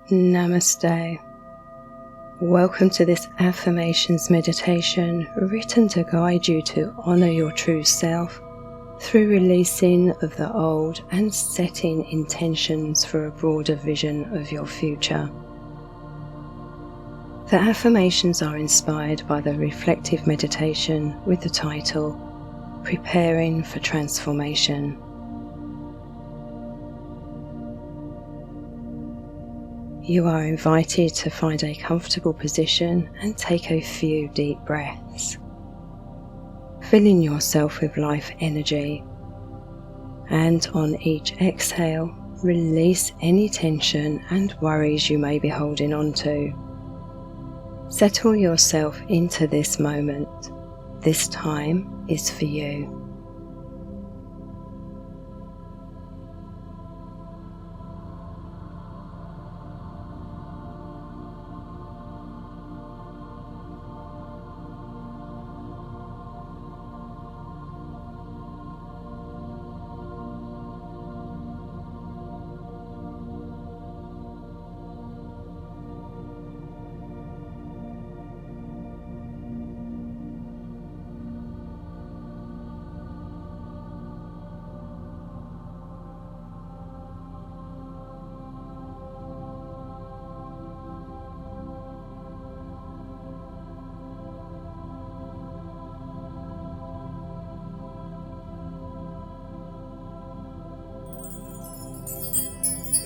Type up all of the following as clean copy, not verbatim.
Namaste. Welcome to this Affirmations meditation written to guide you to honour your true self through releasing of the old and setting intentions for a broader vision of your future. The affirmations are inspired by the reflective meditation with the title Preparing for Transformation. You are invited to find a comfortable position and take a few deep breaths, filling yourself with life energy, and on each exhale, release any tension and worries you may be holding on to. Settle yourself into this moment. This time is for you.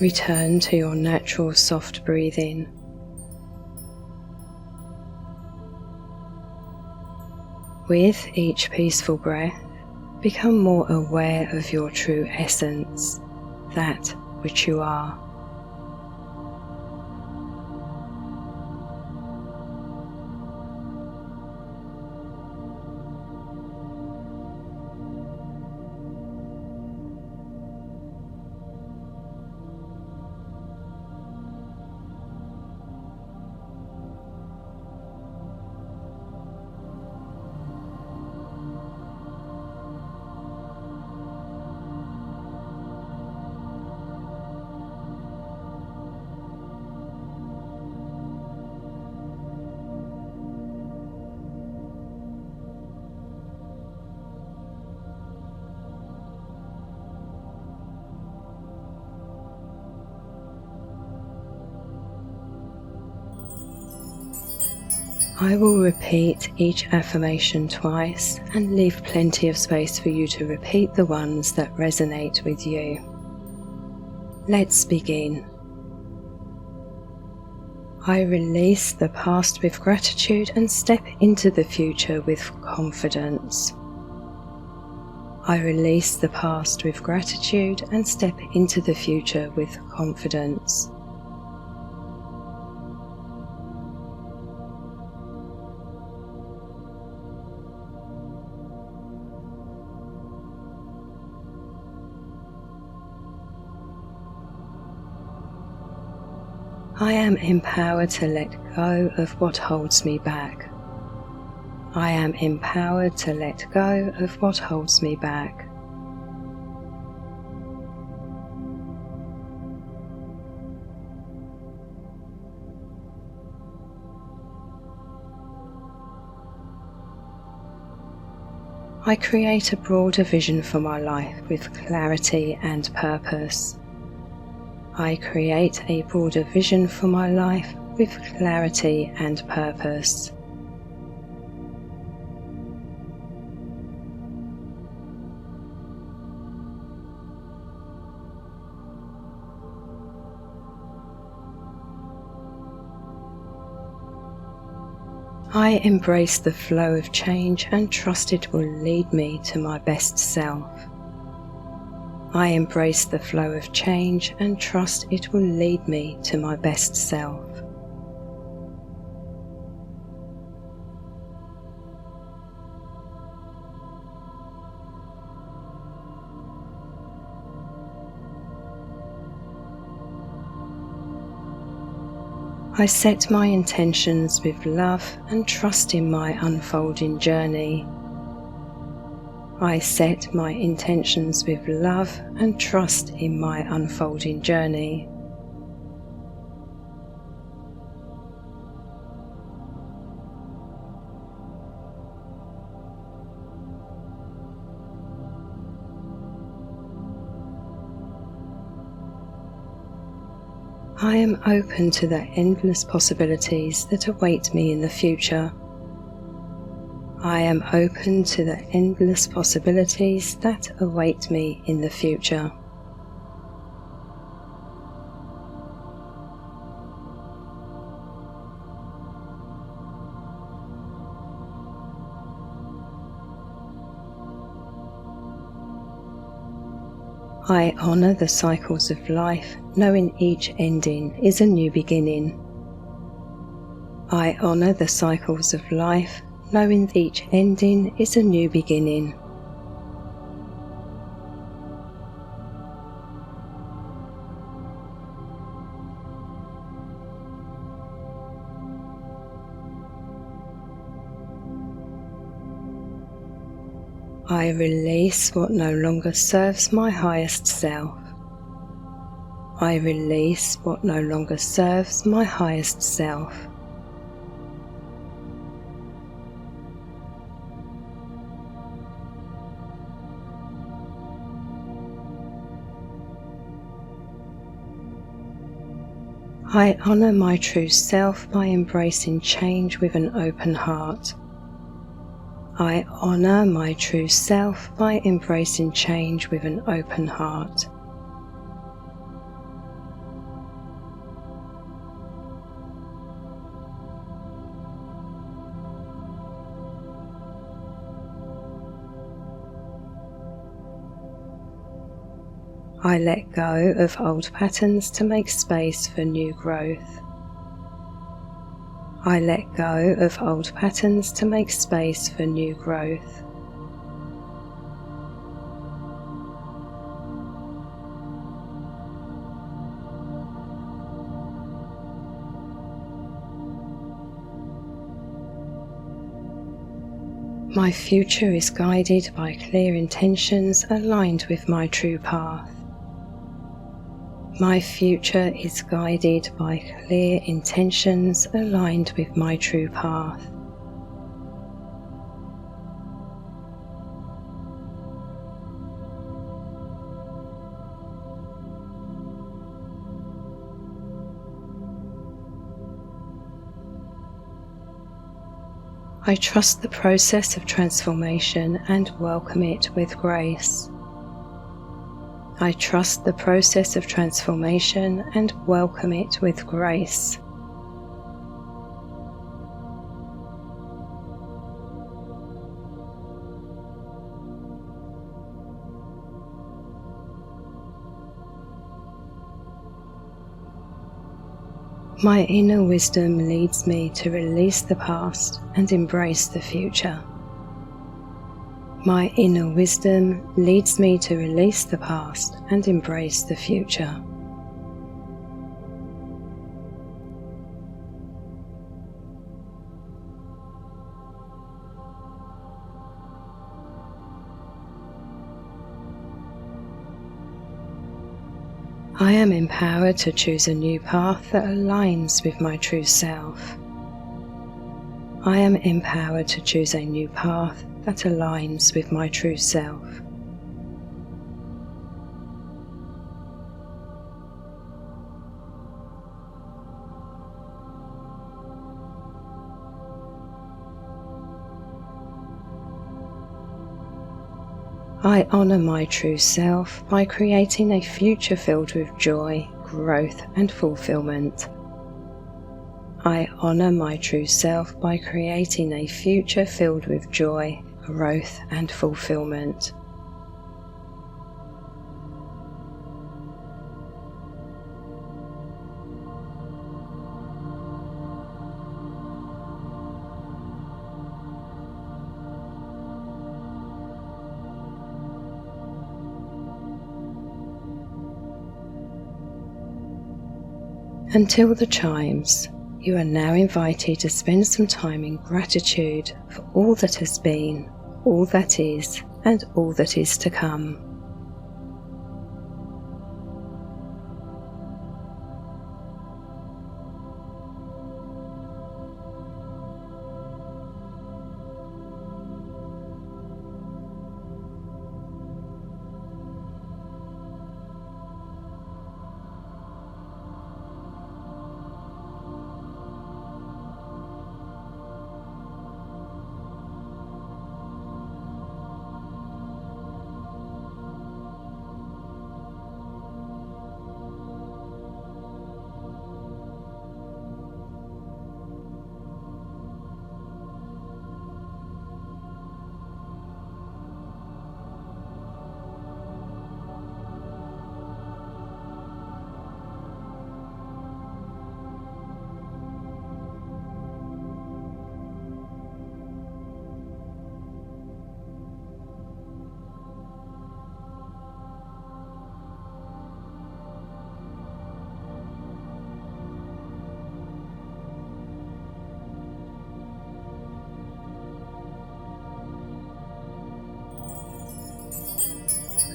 Return to your natural soft breathing. With each peaceful breath, become more aware of your true essence, that which you are. I will repeat each affirmation twice and leave plenty of space for you to repeat the ones that resonate with you. Let's begin. I release the past with gratitude and step into the future with confidence. I release the past with gratitude and step into the future with confidence. I am empowered to let go of what holds me back. I am empowered to let go of what holds me back. I create a broader vision for my life with clarity and purpose. I create a broader vision for my life with clarity and purpose. I embrace the flow of change and trust it will lead me to my best self. I embrace the flow of change and trust it will lead me to my best self. I set my intentions with love and trust in my unfolding journey. I set my intentions with love and trust in my unfolding journey. I am open to the endless possibilities that await me in the future. I am open to the endless possibilities that await me in the future. I honour the cycles of life, knowing each ending is a new beginning. I honour the cycles of life, knowing each ending is a new beginning. I release what no longer serves my highest self. I release what no longer serves my highest self. I honour my true self by embracing change with an open heart. I honour my true self by embracing change with an open heart. I let go of old patterns to make space for new growth. I let go of old patterns to make space for new growth. My future is guided by clear intentions aligned with my true path. My future is guided by clear intentions aligned with my true path. I trust the process of transformation and welcome it with grace. I trust the process of transformation and welcome it with grace. My inner wisdom leads me to release the past and embrace the future. My inner wisdom leads me to release the past and embrace the future. I am empowered to choose a new path that aligns with my true self. I am empowered to choose a new path that aligns with my true self. I honour my true self by creating a future filled with joy, growth and fulfillment. I honour my true self by creating a future filled with joy, growth and fulfillment. Until the chimes, you are now invited to spend some time in gratitude for all that has been, all that is, and all that is to come.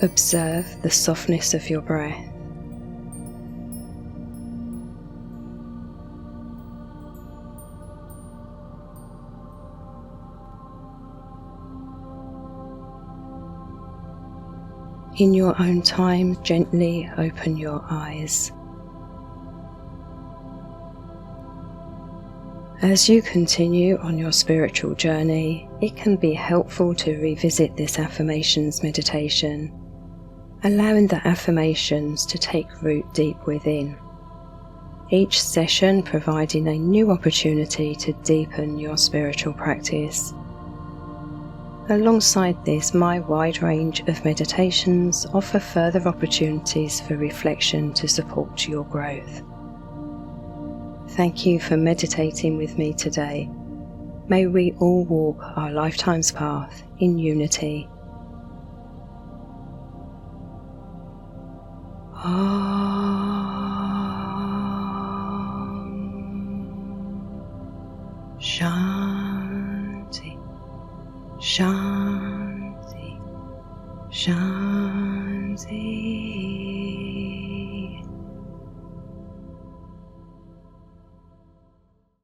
Observe the softness of your breath. In your own time, gently open your eyes. As you continue on your spiritual journey, it can be helpful to revisit this affirmations meditation, allowing the affirmations to take root deep within. Each session providing a new opportunity to deepen your spiritual practice. Alongside this, my wide range of meditations offer further opportunities for reflection to support your growth. Thank you for meditating with me today. May we all walk our lifetime's path in unity. Shaanti, Shaanti, Shaanti.